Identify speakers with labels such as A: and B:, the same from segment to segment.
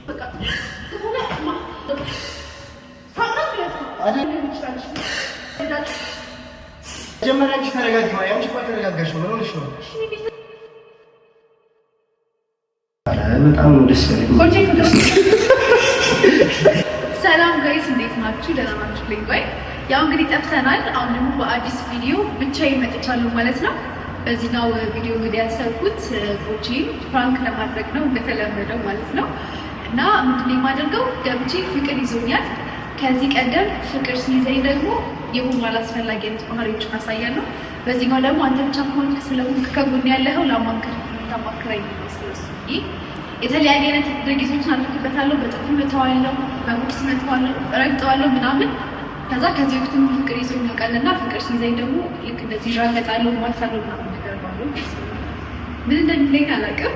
A: በቃ ከሆነ ሳምንት ድረስ አይደለም ይችላል።
B: መጀመሪያ አንቺ ተረጋጊ። አንቺ እኮ ተረጋጋሽ ነው። ምን ሆነሽ ነው? በጣም ደስ ያለኝ።
A: ሰላም ጋይስ እንዴት ናችሁ? ደህና ናችሁ? ወይ ያው እንግዲህ ጠፍተናል። አሁን ደግሞ በአዲስ ቪዲዮ ብቻዬን መጥቻለሁ ማለት ነው። በዚህኛው ቪዲዮ እንግዲህ ያሰብኩት ቦቼን ፕራንክ ለማድረግ ነው እንደተለመደው ማለት ነው። እና ምንድነው የማደርገው ገብቼ ፍቅር ይዞኛል። ከዚህ ቀደም ፍቅር ሲይዘኝ ደግሞ የሆኑ አላስፈላጊ አይነት ባህሪዎችን አሳያለሁ። በዚህኛው ደግሞ አንተ ብቻ ከሆንክ ስለሆንክ ከጎን ያለኸው ላማክር ታማክረኝ ነው ስለሱ የተለያየ አይነት ድርጊቶችን አድርግበታለሁ። በጥፊ መተዋለሁ፣ በቦክስ መተዋለሁ፣ ረግጠዋለሁ ምናምን። ከዛ ከዚህ በፊትም ፍቅር ይዞኝ ያውቃልና ፍቅር ሲይዘኝ ደግሞ ልክ እንደዚህ ዣገጣለሁ፣ ማታለሁ ምናምን ነገር ባለው ምን እንደሚለኝ አላውቅም።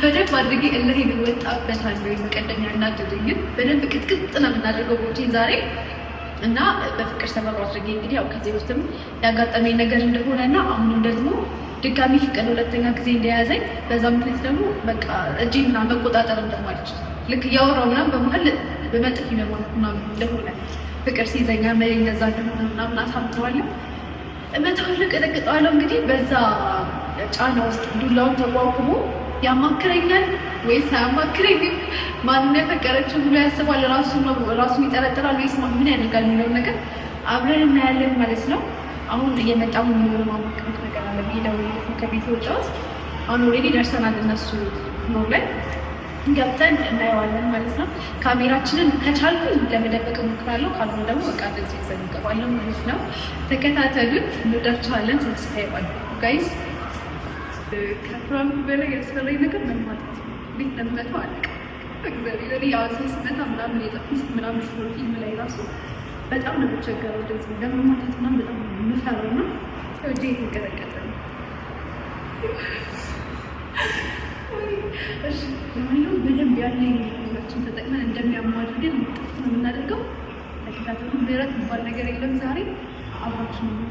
A: በደንብ አድርጌ እልሄን እወጣበታለሁ። በቀደም ያናደደኝን በደንብ ቅጥቅጥ ነው የምናደርገው ቦቼን ዛሬ እና በፍቅር ሰበብ አድርጌ እንግዲህ ያው ከዚህ በፊትም ያጋጠመኝ ነገር እንደሆነና አሁንም ደግሞ ድጋሚ ፍቅር ሁለተኛ ጊዜ እንደያዘኝ በዛ ምክንያት ደግሞ በቃ እጄን ምናምን መቆጣጠር እንደማልች ልክ እያወራሁ ምናምን በመሀል በመጥፊ መሞት ምናምን እንደሆነ ፍቅር ሲይዘኛ እንደዛ እንደሆነ ምናምን አሳምነዋለሁ፣ እመታዋለሁ፣ ቀጠቅጠዋለሁ። እንግዲህ በዛ ጫና ውስጥ ዱላውን ተቋቁሞ ያማክረኛል ወይስ አያማክረኝም? ማንን ያፈቀረችው ብሎ ያስባል? ራሱን ይጠረጥራል ወይስ ምን ያደርጋል የሚለውን ነገር አብረን እናያለን ማለት ነው። አሁን እየመጣሁ የሚኖር ማማከር ነገር አለ ቢለው ከቤት ወጣሁት። አሁን ኦልሬዲ ደርሰናል። እነሱ ፍሎር ላይ ገብተን እናየዋለን ማለት ነው። ካሜራችንን ከቻልኩኝ ለመደበቅ እሞክራለሁ፣ ካልሆነ ደግሞ በቃ እንደዚህ ይዘን እንገባለን ማለት ነው። ተከታተሉን፣ እንወዳችኋለን። ሰብስክራይብ አድርጉ ጋይስ። ከፕራንኩ በላይ ያስፈራኝ ነገር መማታት ነው። ቤት ለመተው አለቀ። እግዚአብሔር ያው ስመታ ምናምን የጠፊስ ምናምን ፊልም ላይ ራሱ በጣም ነው የምቸገረው። እንደዚህ ለመማታት ምናምን በጣም የምፈራው ነው። እጄ የተንቀጠቀጠ ነው። እሺ ለማንኛውም በደንብ ያለኝ ነገሮችን ተጠቅመን እንደሚያምኑ አድርገን ጥፍ ነው የምናደርገው። ተከታተሉ። ምህረት የሚባል ነገር የለም ዛሬ አብራችሁ ነው።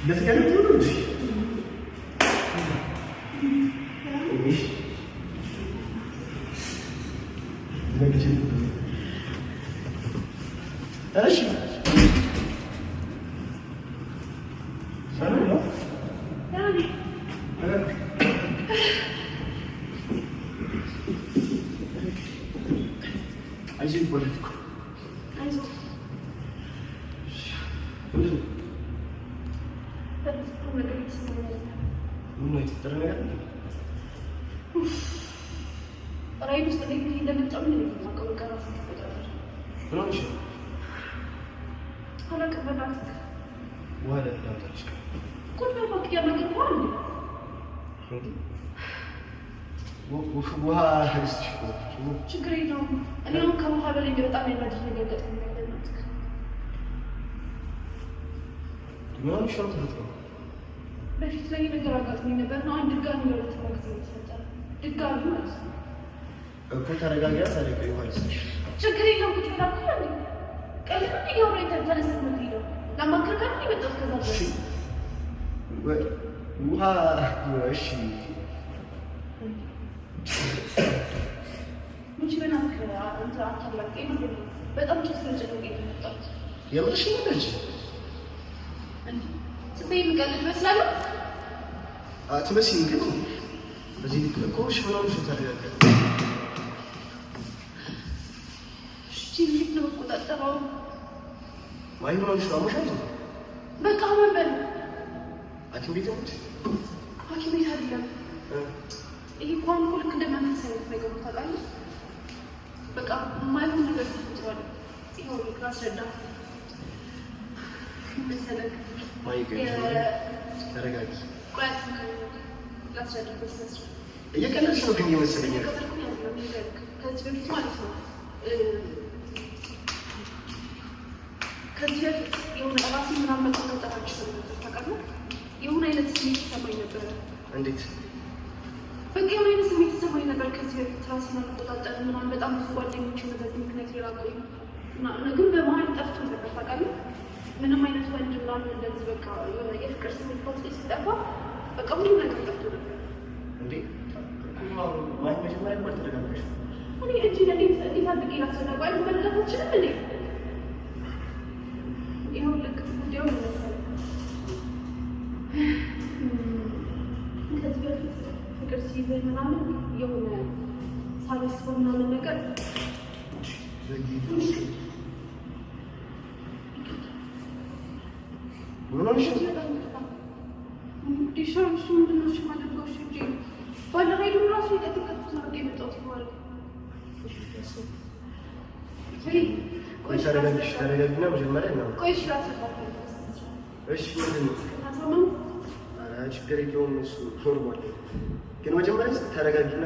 B: Let's get it through. ራይድ ውስጥ ላይ እንደመጣሁ ነው የማውቀው። ቀራስ ተፈጠረ ነው እሺ። አላውቅም በእናትህ ወደ ታጣች ቁጥር ባክ ያመጣው ውሃ ህርስሽ ችግር የለውም። እኔ አሁን ከውሃ በላይ በጣም የሚያናድድ ነገር ገጥሞኝ ያለ ነው። ምን ሻው ተፈጥሮ
A: በፊት ላይ ነገር አጋጥሞኝ ነበር ነው። አንድ ድጋሚ ወደ ተመክቶ ተፈጠረ ድጋሚ ማለት ነው
B: እኮ ተረጋጊያ። ታሪክ ይሆንስ
A: ችግር የለውም። ቁጭ ብላ እኮ ነው ቀለል ነው ያለው። ተነስተን ነው ሄደው ለማከር ጋር ነው የመጣሁት። ከዛ በኋላ
B: ውሃ እሺ
A: ሙች በእናትህ አንተ አታላቀኝ ማለት ነው። በጣም ስለጨነቀኝ ነው የመጣሁት።
B: የምርሽ ነው እንጂ
A: እንዴ ስታይ የሚቀልድ መስላለሁ
B: አትመስይም። ግን በዚህ ልክ እኮ ሽሆናው ተረጋጋ።
A: እንዴት ነው የምቆጣጠረው?
B: ማይሆንሽ አሞሻል።
A: በቃ መንበል
B: ሐኪም ቤት ነው።
A: ሐኪም ቤት አይደለም ይሄ እንኳን እኮ ልክ እንደመንፈሳዊ ነገር ታውቃለህ። በቃ ማይሆን ነገር ተፈጥሯል። ይኸው ልክ አስረዳ መሰለክ
B: ማይገ ተረጋጊ።
A: ቆይ ላስረዳ በስነስ
B: እየቀለድሽ ነው ግን እየመሰለኝ ነው።
A: ከዚህ በፊት ማለት ነው ከዚህ በፊት የሆነ ራሴ ምናምን መቆጣጠር አልችልም ነበር።
B: ስሜት ተሰማኝ ነበር።
C: እንዴት?
B: በቃ የሆነ አይነት ስሜት ተሰማኝ ነበር። ከዚህ በፊት ራሴን አልቆጣጠርም ምናምን በጣም ብዙ ጓደኞች በዚህ ምክንያት ሊራቁኝ ግን በመሀል ጠፍቶ ነበር ታውቃለህ። ምንም አይነት ወንድ ምናምን እንደዚህ በቃ የሆነ የፍቅር ስሜት ከውስጤ ሲጠፋ በቃ ሁሉ ነገር ጠፍቶ ነበር።
C: እንዴ ማለት መጀመሪያ ነበር ተደጋግመሽ
B: እኔ እጅ እንዴት አድርጌ ላስረዳው አይደል? መረዳታችንም እንዴ ይኸው ልክ ጉዳዩ ይመስላል። ከዚህ በፊት ፍቅር ሲይዘኝ ምናምን የሆነ ሳላስበው ምናምን ነገር
C: ምን ሆነሽ?
B: ዲሻሽ ምንድን ነው የማደርገው? እሺ እንጂ ባለፈው ሄዱ እራሱ የጠበቀኩት ነው የመጣሁት በኋላ።
C: ተረጋጊና መጀመሪያ ነው።
B: ቆይ እሺ ላስረዳት።
C: እሺ ምንድን ነው?
B: ታሳመን
C: ችግር የለውም እሱ ኖርማል። ግን መጀመሪያ ተረጋጊና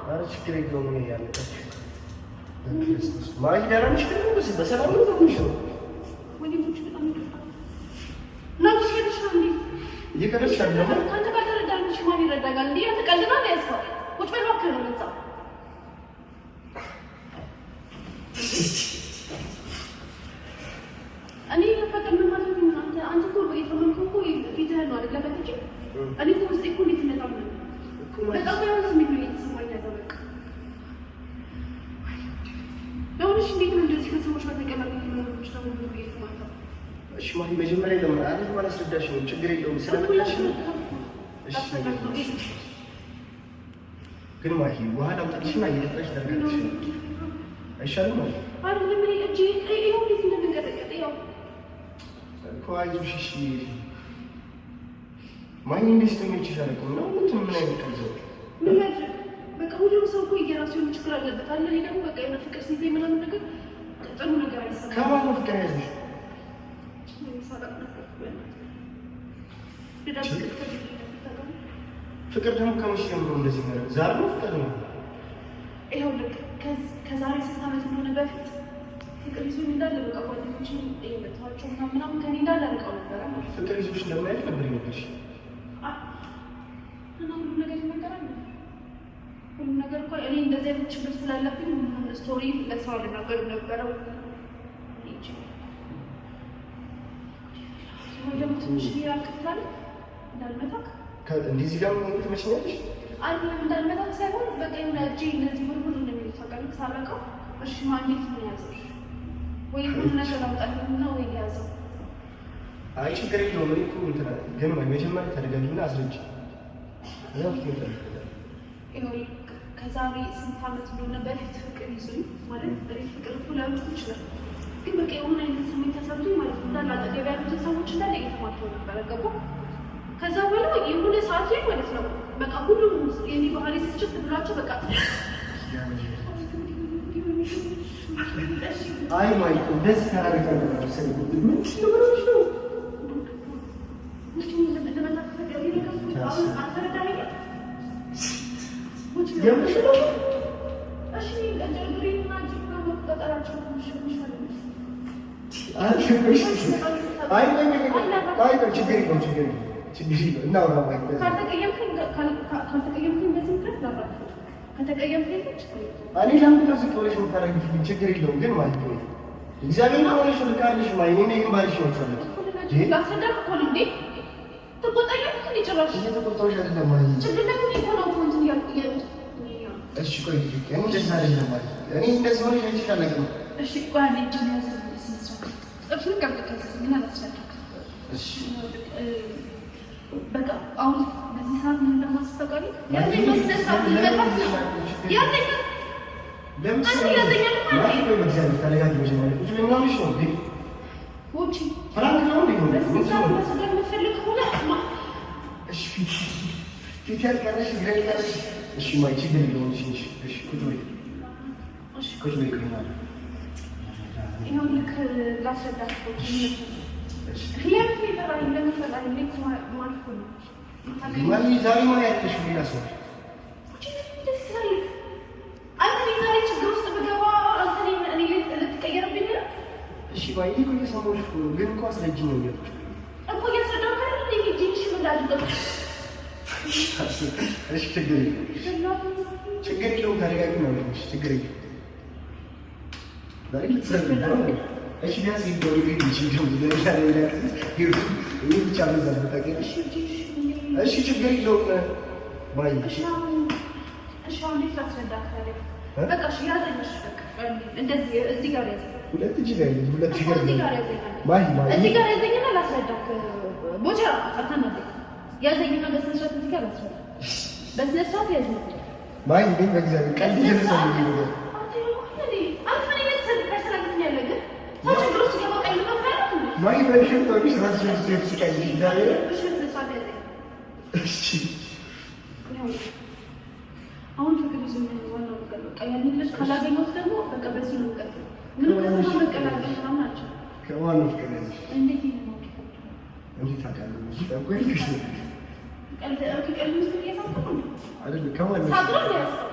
C: ኧረ ችግር የለውም። እኔ ያለቀች ማሂ ደህና ነሽ? በሰላም ነው ነው እየቀለድሽ አይደለም?
B: ከአንተ ጋር ተረዳንሽ ማን ይረዳጋል? እንዴ ተቀልና ነው ያስፋው ቁጭ በል እባክህ ነው ለዛ እኔ ፈቀድ ምን ማለት ነው? አንተ እኮ የተመንኩ እኮ ፊትህን ነው አይደል? ለበትጂ እኔ እኮ ውስጤ እኮ እንዴት ነጣም ነው በጣም ያው ስሜት ነው የተሰማኝ ያለው በቃ ለሆነሽ እንዴት ነው እንደዚህ ከሰዎች ጋር ተቀላቅለሽ ነው ነው ማለት ነው?
C: እሺ ማሂ መጀመሪያ ለምን አይደል ማለት አስረዳሽ ነው። ችግር የለውም ስለመጣሽ ነው። እሺ ግን ማሂ ውሃ ላምጣልሽና እየጠጣሽ ተረጋግተሽ አይሻልም?
B: አይደለም እኔ እጄ ይሄው እንዴት እንደምንቀጠቀጥ ያው
C: እኮ አይዞሽ። እሺ ማሂ እንዴት ስተኞች ይሻለቁ ነው ምን አይነት ቀልዘው
B: ምን ያድርግ በቃ ሁሉም ሰው እኮ የራሱ የሆነ ችግር አለበት አለ። እኔ ደግሞ በቃ የሆነ ፍቅር ሲይዘኝ ምናምን ነገር ጥሩ ነገር አይሰማም።
C: ከማን ነው ፍቅር ያዘሽ? ፍቅር ደግሞ ከመቼ ጀምሮ እንደዚህ ነው? ዛሬ ነው ፍቅር ነው?
B: ይኸው ልክ ከዛሬ 6 ዓመት እንደሆነ በፊት ፍቅር ይዞኝ እንዳለ በቃ ጓደኞችን እየመታኋቸው ምናምን ከእኔ እንዳለ ርቀው ነበረ።
C: ፍቅር ይዞሽ እንደማያውቅ ነበር የነገርሽ?
B: እና ሁሉም ነገር ይነገራል። ሁሉም ነገር እኮ እኔ እንደዚህ አይነት ችግር ስላለብኝ ሁሉም ስቶሪ ለሰው አልናገር ነበረው። ወይ ደግሞ ትንሽ ያክትላል እንዳልመታክ
C: እንደዚህ ጋር ምን ትመስኛለሽ?
B: አይደለም እንዳልመታክ ሳይሆን በቃ የሆነ እጄ እነዚህ ሁሉ እንደሚሉት ታውቃለህ። ሳላውቀው እሺ ማግኘት ምን ያዘሽ ወይ ሁሉ ነገር አውጣልኝና ወይ ያዘው።
C: አይ ችግር የለውም። እኔ እኮ እንትን ግን መጀመሪያ ተረጋጊና አስረጅ።
B: ከዛሬ 6 ዓመት እንደሆነ በፊት ፍቅር ይዞኝ ማለት ፍቅር እኮ ላይሆን ይችላል ግን በቃ የሆነ አይነት ስሜት ተሰምቶኝ ማለት ነው። እንዳለ አጠገብ ያሉትን ሰዎች እንዳለ እየተማቸው ነበረ ገባ። ከዛ በኋላ የሆነ ሰዓት ላይ ማለት ነው በቃ ሁሉም የኔ ባህሪ ስችት ብላቸው በቃ
C: አይ ማይክ እንደዚህ ተራርቀ ነው ምን ትችላለሽ ነው ችግር የለውም ግን ማለት ነው እግዚአብሔር ሆነሽ ልካልሽ ማይኔ ነኝ ባልሽ ነው ቻለች
B: ላስረዳህ እኮ ነው እንዴ ትቆጣለህ እንዴ ጭራሽ
C: እየተቆጣሁሽ አይደለም ማለት
B: ችግር ለምን ይሆናል ኮንትን
C: እሺ ቆይ እኔ ደስ አይደለም ማለት እኔ እንደዚህ ሆነሽ አይቼሽ አላውቅም
B: እሺ ቆይ አንዴ ጅን ያዘው ጥፍር ቀብቀት ምን አላስረዳህ እሺ በቃ አሁን በዚህ ሰዓት ምን እንደማስፈቀድ ያዘኝ መስነሳት ልመጣት ነው ያዘኝ
C: ለምሳሌ ያዘኝ ማለት ነው እግዚአብሔር ተረጋጊ መጀመሪያ ቁጭ ብለን ነው ልሽ ነው እንዴ
B: ወጪ
C: ፍራንክ ነው እንዴ ነው
B: መስደር የምትፈልግ ከሆነ እሺ
C: ፊት ያልቀረሽ ግሬ ያልቀረሽ እሺ ማይ ችግር የለውም እሺ ቁጭ በይ እሺ ቁጭ በይ ከሆነ
B: ይሁን ልክ ላስረዳህ ቁጭ ለምን ይፈራል ለምን ይፈራል ልክ ማለት ነው
C: ማን ዛሬ ማን ያለሽ ሌላ ሰው እሺ ባይ እኮ እየሰማሁሽ እኮ ነው፣ ግን እኮ አስረጅኝ ነው ያልኩሽ
B: እኮ እያስረዳሁ አይደል እንዴ? ሂጂ ምን ላድርገው?
C: እሺ ችግር የለውም ተረጋጊ ነው ያልኩሽ። ችግር የለውም ዛሬ ልትሰሪ ነው። እሺ ቢያንስ ይደውል ይችላል ይችላል ይሄ ብቻ ነው ዘርበታቂ። እሺ ችግር የለውም ባይ
B: እሺ አሁን እንዴት ላስረዳህ ታዲያ? በቃ እሺ ያዘኝሽ በቃ እንደዚህ እዚህ ጋር ያዘኝ።
C: ሁለት እጅ ላይ ሁለት ጋር
B: እዚህ ጋር ያዘኝ።
C: ባይ
B: እዚህ ጋር ያዘኝና ላስረዳህ። ቦቻ አታናደኝ። ያዘኝና በስነ ስርዓት እዚህ ጋር ላስረዳህ። በስነ ስርዓት ያዘኝ።
C: ባይ ግን በእግዚአብሔር ቀልድ እየተሰማኝ ነው። ማይ በሽን ተውሽ ራስሽን ስትስቃይ ይዳለ እሺ
B: አሁን ፍቅር ይዞ ነው ዋናው ነገር በቃ ያንን ልጅ ካላገኘሁት ደግሞ በቃ በዚህ ነው ቀጥ ምን ከሰማ መቀላቀል ምናምን ናቸው
C: ከዋናው ፍቅር ነው
B: እንዴት ነው
C: እንዴት ታውቃለህ? ጠቆይ ልጅ
B: ቀልድ ውስጥ እየሳቀሁ ነው
C: አይደል? ከዋናው
B: ሳቅሮ ነው ያስቀው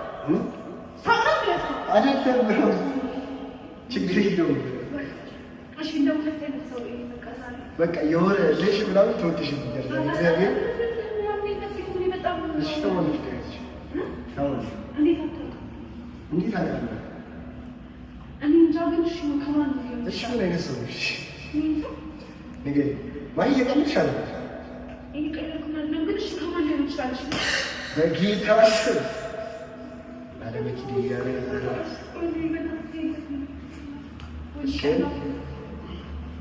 C: አይደል? ችግር የለውም።
B: እሺ እንደው ሁለተኛ ሰው ይፈቀሳል
C: በቃ የሆነ ልጅ ምናምን ተወጥሽ ይደረጋል። እግዚአብሔር እሺ ተወልሽ ተወልሽ እንዴት አውቃለሁ?
B: እኔ እንጃ ግን እሺ ከማን ነው?
C: እሺ ምን አይነት ሰው ነሽ? ንገሪኝ። ማን እየቀለድሽ አለ?
B: እየቀለድኩ አይደለም ግን እሺ ከማን ሊሆን ይችላል? እሺ
C: በጌታ ስም አለ መኪና ያለ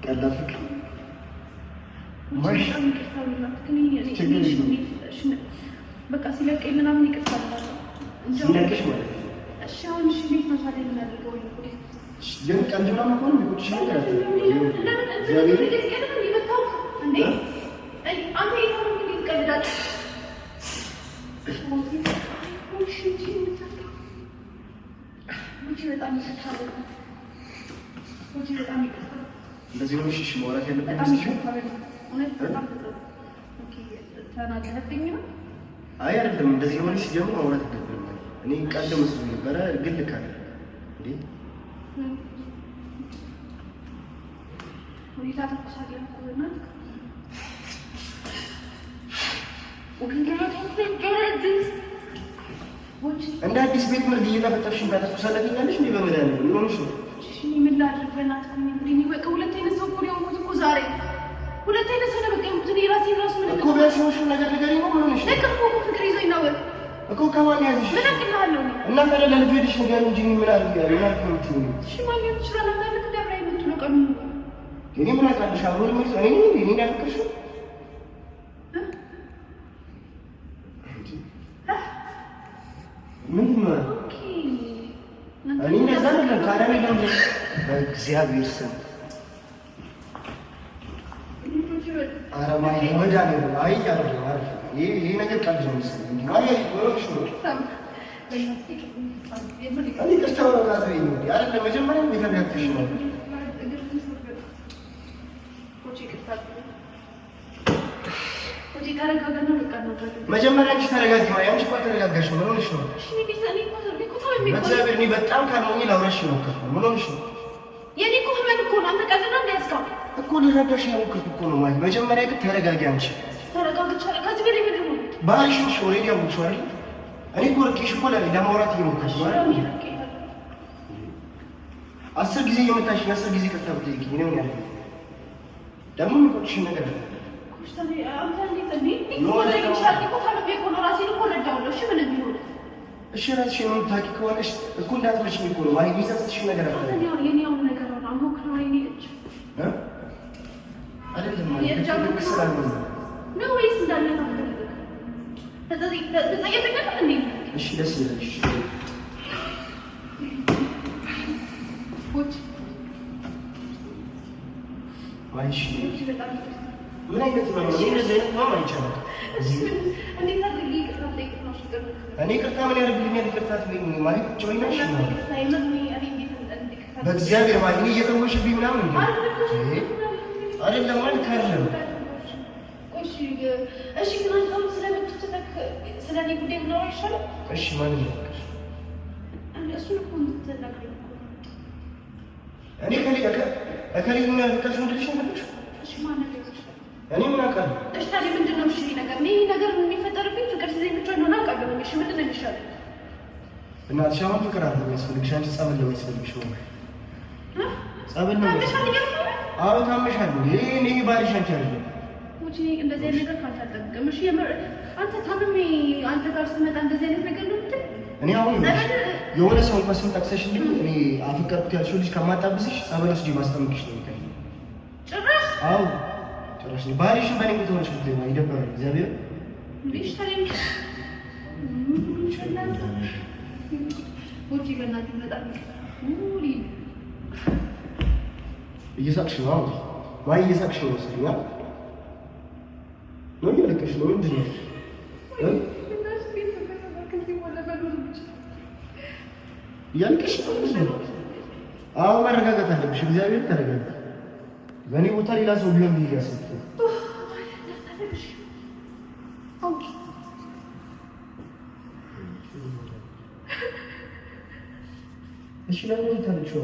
C: ቀላ ፍቅር ማሽ
B: በቃ ሲለቀኝ ምናምን ይቅርታል
C: ሲለቅሽ ማለት ነው።
B: እሺ አሁን እሺ እንዴት ነው ታዲያ የምናደርገው?
C: ግን ቀልድ ምናምን ከሆነ የሚቆጭሽ ነገር አለ። እንደዚህ ሆነሽ እሺ ማውራት ያለብን
B: ተናገረብኝ ነው?
C: አይ አይደለም፣ እንደዚህ ሆነሽ ሲጀምር ማውራት ያለብን እኔ ቀልድ መስሎኝ ነበረ፣ ግን ልክ አይደለም እንዴ?
B: ሁኔታ ተኩሳለሁ
C: እንደ አዲስ ቤት ምርግ እየተፈጠፍሽን ታተኩሳለትኛለሽ እንዴ? በመድኃኒዓለም ምን ሆነሽ ነው?
B: ምን ላድርግ በእናትህ እንግዲህ በቃ ሁለት አይነት ሰው እኮ ነው የሆንኩት እኮ ዛሬ ሁለት አይነት ሰው ነው በቃ የሆንኩት እኔ ራሴን ራሱ ምን
C: እኮ ቢያንስ የሆንሽውን ነገር ንገሪኝ ነው። ምን ሆነሽ ነው?
B: ለካ እኮ ፍቅር ይዞኝ ነው
C: እኮ ከማን ያዝሽ?
B: ምን አቅልሃለሁ
C: እና ታዲያ ለልጁ ሄደሽ ንገሪው እንጂ ምን አድርጊ ያለ ምን አድርጊ ነው የምትይው?
B: እሺ ማን ሊሆን ይችላል? አንተ ልክ ደብረ የምትለው ቀኑ
C: እኔ ምን አውቃለሽ? አብሮ ልምስ እኔ ያፈቅርሽው ምን ነው?
B: ኦኬ
C: እኔ እንደዛ ነው ካዳሚ ነው በእግዚአብሔር ስም አረማይ ወዳኔ ነው። አይ አይደለም አሪፍ ይሄ ነገር ቀልድ ነው መሰለኝ። አይ ወሮሽ ነው እኔ ከስተው ጋር ነው አይደለም መጀመሪያ ቤተኛትሽ ነው መጀመሪያ አንቺ ተረጋጊ። አንቺ እኮ ተረጋጋሽ። ምን ሆነሽ ነው? በእግዚአብሔር እኔ በጣም ካልሆኝ ላውራሽ ነው። ምን ሆነሽ ነው?
B: የኔ እኮ ህመም እኮ ነው። አንተ ቀልድ ነው እንዳያስካው
C: እኮ ልረዳሽ ያልኩት እኮ ነው ማለት። መጀመሪያ ግን ተረጋጊ። አንቺ
B: ተረጋግቻለሁ። ከዚህ በላይ ምንድን ነው
C: ባህሪሽን ኦልሬዲ አውጥቼው አይደል? እኔ እኮ ርቄሽ እኮ ለማውራት እየሞከርሽ ነው አይደል? 10 ጊዜ እየመታሽኝ 10 ጊዜ ቅርታ ብትጠይቂኝ እኔ ምን ያደርግ ደግሞ የሚቆጭሽን ነገር አለ። እሺ ራስሽን የምታውቂ ከሆነሽ እኮ እንዳትመችኝ እኮ ነው ማለት የሚሰስትሽ ነገር አለ አይደለም ማለት ልክ ስላልሆነ
B: ነው ወይስ እንዳለ ነው?
C: እሺ ደስ ይላልሽ ማይሽ ምን አይነት ነው? እንደዚህ አይነት ነው አይቻልም። እኔ ቅርታ ምን ያደርግልኛል? ቅርታ ትለኝ ማለት ቁጭ በይናሽ ነው በእግዚአብሔር ማለት እኔ እየተወሽብኝ ምናምን እንዴ አይደለም ማለት አይደለም።
B: እሺ ግን አንተ ስለምትተክ ስለኔ ጉዳይ ነው አይሻልም?
C: እሺ ማን ነው?
B: እሱን እኮ እንድትነግረኝ
C: እኔ ከሌላ እከሌና ፍቅር ወንድልሽ ነው።
B: እሺ ማለት ነው።
C: እኔ ምን አውቃለሁ?
B: እሺ ታዲያ ምንድን ነው? እሺ ይሄ ነገር የሚፈጠርብኝ ፍቅር ሲዘኝ ብቻ እንደሆነ አውቃለሁ። እሺ ምንድን ነው የሚሻለው?
C: እናትሽ አሁን ፍቅር አይደለም የሚያስፈልግሽ፣ አንቺ ጸበል ነው የሚያስፈልግሽ። ጸበል ነው የሚያስፈልግሽ። አዎ ታመሻል። እኔ ባልሽ አንቺ አይደለም።
B: ውጪ እንደዚህ አይነት ነገር ካታጠብቅም። እሺ አንተ ታምሜ አንተ ጋር ስመጣ እንደዚህ አይነት ነገር ነው እንዴ?
C: እኔ አሁን የሆነ ሰው እንኳን ስም ጠቅሰሽ እንዴ እኔ አፍቀርኩት ያልሽው ልጅ ከማጣብስሽ ጸበል ወስጄ ማስጠምቅሽ ነው የሚቀር።
B: ጭራሽ?
C: አዎ ጭራሽ ነው። ባልሽን በኔ ብትሆንሽ ብትይ ነው ይደብራል። እግዚአብሔር
B: ልጅ ታሪክ ውጪ በእናትህ በጣም ውሪ
C: እየሳቅሽ ነው። አሁን ማይ እየሳቅሽ ነው መስሎኝ ነው እያለቀሽ ነው። ምንድን ነው እያለቀሽ ነው? አዎ መረጋጋት አለብሽ። እግዚአብሔር ተረጋጋ። በእኔ ቦታ ሌላ ሰው ቢሆን ብዬ ያሰብኩት እሺ ለምን ታለችው?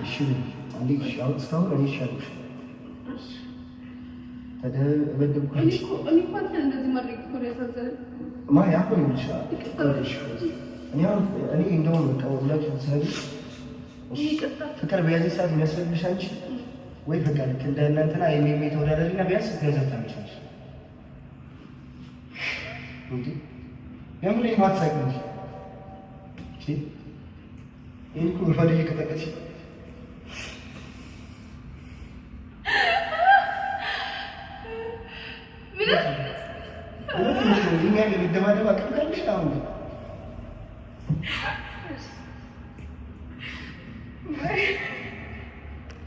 C: እሺ አንዴ ሻውት ስታው እኔ ሻውሽ ተደበደብኩሽ
B: እኔ እንኳን እንደዚህ ማድረግ እኮ ያሳዝናል።
C: ማ ያቆም ይችላል እኔ እንደውም ከሁለቱ ስለዚህ ፍቅር በያዘ ሰዓት የሚያስፈልግሽ አንቺ ወይ በቃ ልክ እንደ እናንተና የሚሜ ተወዳዳሪና ቢያንስ ገንዘብ ታመቻለሽ እንዴ? የምን ይማት ሳይቀር እሺ ይሄ እኮ ፈዲዬ ከተቀጥሽ ደባደባ ቀጥታለሽ አሁን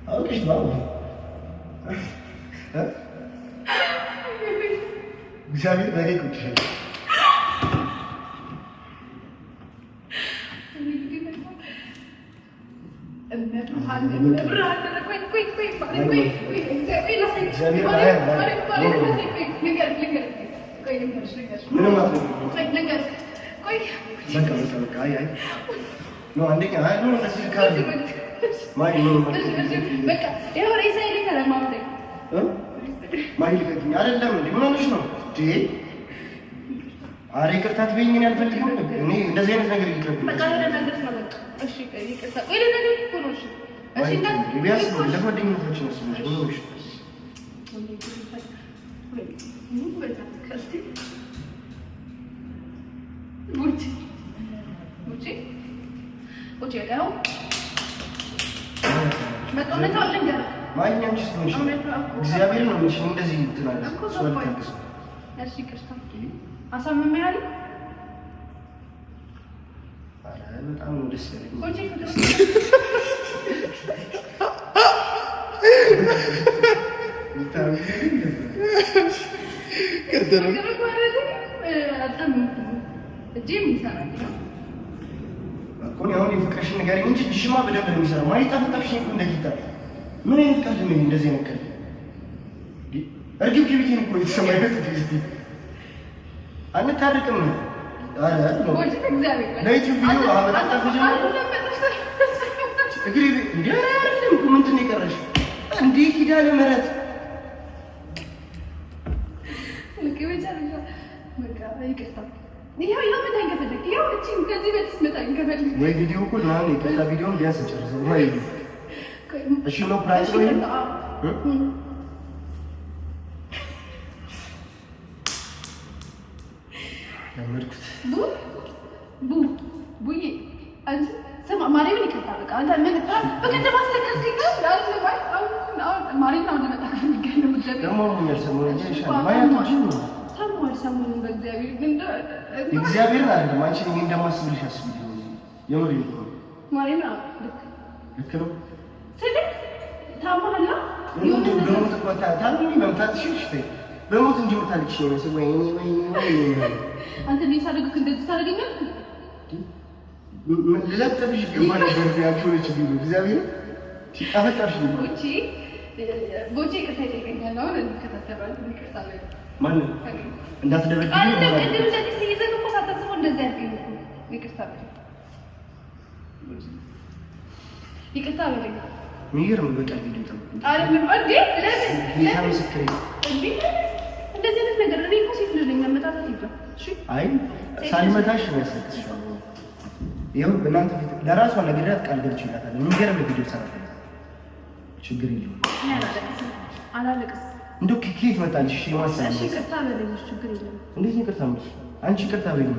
C: አውቅሽ ነው እግዚአብሔር ነገ ይቁጥሽ። ኧረ ይቅርታ ትበይኝ። እኔ አልፈልግም። እኔ እንደዚህ አይነት ነገር ይቅርብኝ። እግዚአብሔር ነው እንደዚህ ትላለች።
B: አሳምሜሃለሁ።
C: በጣም ነው ደስ ያለኝ። አሁን የፍቅርሽን ንገሪኝ እንጂ እጅሽማ በደንብ ነው የሚሰራው። ማን የጠፈጠፍሽ እኮ እንደ ጊታር። ምን አይነት ቀልድ ነው እንደዚህ አይነት ቀልድ? እርግብግቢቴን እኮ የተሰማኝ አንታርቅም። ምንድን ነው የቀረሽ? እንዴት ኪዳነ ምሕረት ወይ ቪዲዮ እኮ ምናምን የቀጣ ቪዲዮን ቢያንስ ጨርሰው ወይ እሺ ነው ፕራይስ ነው ያመርኩት
B: ቡዬ አንቺ ስማ ማርያምን ይቅርታ። በቃ አንተ ምን በቀደም አስለቀስከኝ ነው አሁን ማርያምን አሁን መጣ ከሚገኘው
C: ደግሞ ምን ያሰማው ይሻል ማያቶጂ ነው
B: ታሟል ሰሞኑን በእግዚአብሔር ግን
C: እግዚአብሔር አይደለም አንቺ ምን እንደማስብልሽ አስቢ። የምር ነው
B: ማርያምን
C: ልክ ነው
B: ስልክ ታሟላ
C: ይሁን ደግሞ ተቆጣ ታዲያ መምታትሽ እሺ በሞት እንጂ ምታልሽ ነው ሰው ወይ
B: አንተ ምን ሳደግክ እንደዚህ ታደርገኛለህ?
C: ለለጥፍሽ ይገባል ነበር ያልኩህ ልጅ ቢሉ እግዚአብሔር ሲጣፈጣሽ ነው።
B: ቦቼ ይቅርታ ይጠይቀኛል። አሁን እንከታተላለን። ይቅርታ
C: ማን እንዳትደበድብ
A: አይደለም ቅድም እንደዚህ ሲይዘህ እኮ ሳታስበው እንደዚህ አድርገኝ እኮ ይቅርታ በለኝ ይቅርታ በለኝ
C: የሚገርም በቀል ቪዲዮ ተመልክቶ
A: አይደለም እንዴ ለምን
C: ጌታ ምስክሬ
A: እንዴ እንደዚህ አይነት ነገር እኔ እኮ ሴት ልጅ ነኝ መመጣጣት ይችላል እሺ
C: አይ ሳልመታሽ ነው ያሰቅስሻለሁ ይኸው በእናንተ ፊት ለራሷ ነግሬያት ቃል ገብቼላታለሁ የሚገርም ቪዲዮ ሰራለሁ ችግር የለውም
A: አላለቅስም
C: እንደው ከየት መጣልሽ? እሺ ማሰብ
A: እሺ ይቅርታ በለኝ ችግር የለም
C: እንዴት ይቅርታ ማለት አንቺ ይቅርታ በይኝ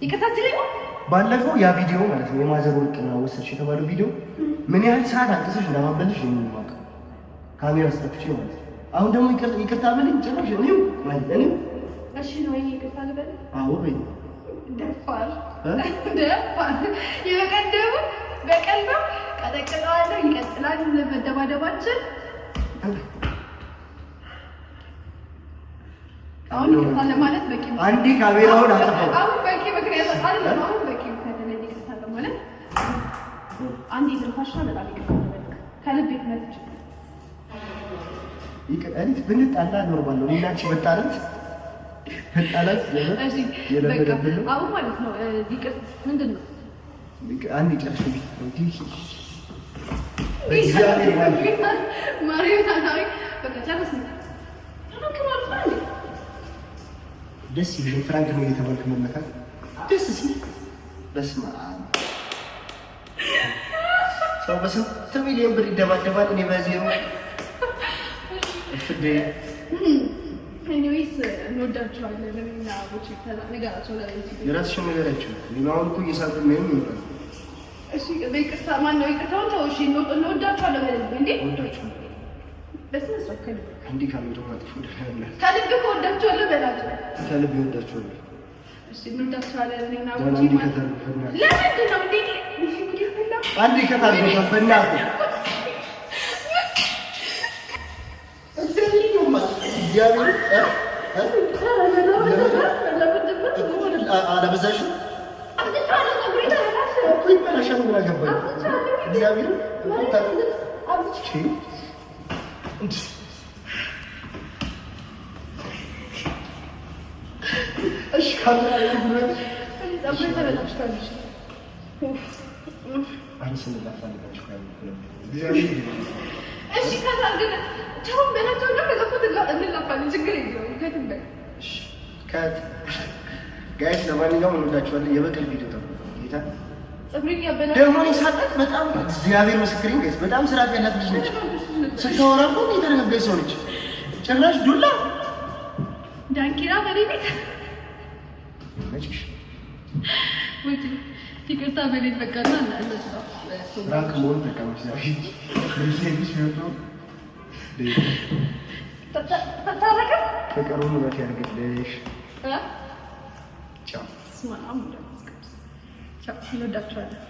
A: ይቅርታ ትለኝ
C: ባለፈው ያ ቪዲዮ ማለት ነው የማዘር ወርቅና ወሰድሽ የተባለው ቪዲዮ ምን ያህል ሰዓት አልተሰሽ እንዳማበልሽ ነው የማውቀው ካሜራ አስጠፍቼ ማለት ነው አሁን ደግሞ ይቅርታ በለኝ ጭራሽ እኔው
A: እሺ ነው ይቅርታ ልበል
C: አዎ በይ
A: ደፋር የበቀደሙ በቀል ነው ቀጠቅጠዋለሁ ይቀጥላል መደባደባችን አሁን ይቅርታ ለማለት በቂ
C: አንዴ ካሜራውን አጥፋው
A: አሁን በቂ ምክንያት አይደለም አሁን በቂ ምክንያት ነው ይቅርታ ለማለት አንዴ ዝምታሽና በጣም ይቅርታ ከልብ ይክመት
C: ይቅርታ ብንጣላ ኖርማል ነው እናንቺ በጣላት
A: እሺ የለበደብን ነው አሁን ማለት ነው ይቅርታ ምንድነው
C: አንዴ ጨርሽ
A: እግዚአብሔር ማርያም ታሪ በቃ ጨርሰን
C: ደስ ይልሽ ፍራንክ ነው እየተባልክ መመታት ደስ ሲል በስመ አብ ሰው በስንት ሚሊዮን ብር ይደባደባል እኔ በዚህ ነው እፍዴ
A: ኤኒዌይስ እንወዳቸዋለን እና ቦቼ ነገራቸው ለዚህ
C: የራስሽን ነገራቸው ሊማውን እኮ እየሳቁ ነው የሚሆነው
A: እሺ በይቅርታ ማን ነው ይቅርታውን ተውሽ እንወዳቸዋለን ማለት እንዴ
C: ወዳቸው
A: በስነ ስርዓት
C: አንዴ ካሜራው አጥፎ ደህና
A: ከልብ ከወዳቸዋለሁ በላቸው
C: ከልብ ይወዳቸዋለሁ
A: እሺ እንወዳቸዋለን እና ቦቼ
C: ለምንድን ነው እንዴ አንዴ ከታገደ በእናት እግዚአብሔር አለበዛሽም እኮ ይበላሻል ምን አገባኝ እግዚአብሔር እሺ ካሜራ ይጉረድ
A: ጸጉሬ ተበላሽቷል
C: አንቺን ለፋልጋችሁ እግዚአብሔር
A: እሺ ካታገደ ቻው በላቸው ነው ከዛኩት እንላፋለን ችግር የለውም ከትም በል
C: እሺ ካት ጋይስ ለማንኛውም እንወዳችኋለን የበቀል ቪዲዮ ተብሎ ጌታ
A: ጸጉሬን ያበላሽ
C: ደግሞ ይሳጣት በጣም እግዚአብሔር ምስክሬን ጋይስ በጣም ስርዓት ያላት ልጅ ነች ስታወራ እኮ የተረጋጋች ሰው ነች ጭራሽ ዱላ
A: ዳንኪራ በሌሊት
C: ነጭሽ
A: ወይት ይቅርታ በሌሊት በቃና እናለስ ነው
C: ፍራንክ ሞን ተቀምጭ ዛሬ ልጅ ነው
A: ታታረከ
C: ፍቅሩን ነው ያርግልሽ ቻው
A: ስማ አሁን ደግሞ ቻው እንወዳቸዋለን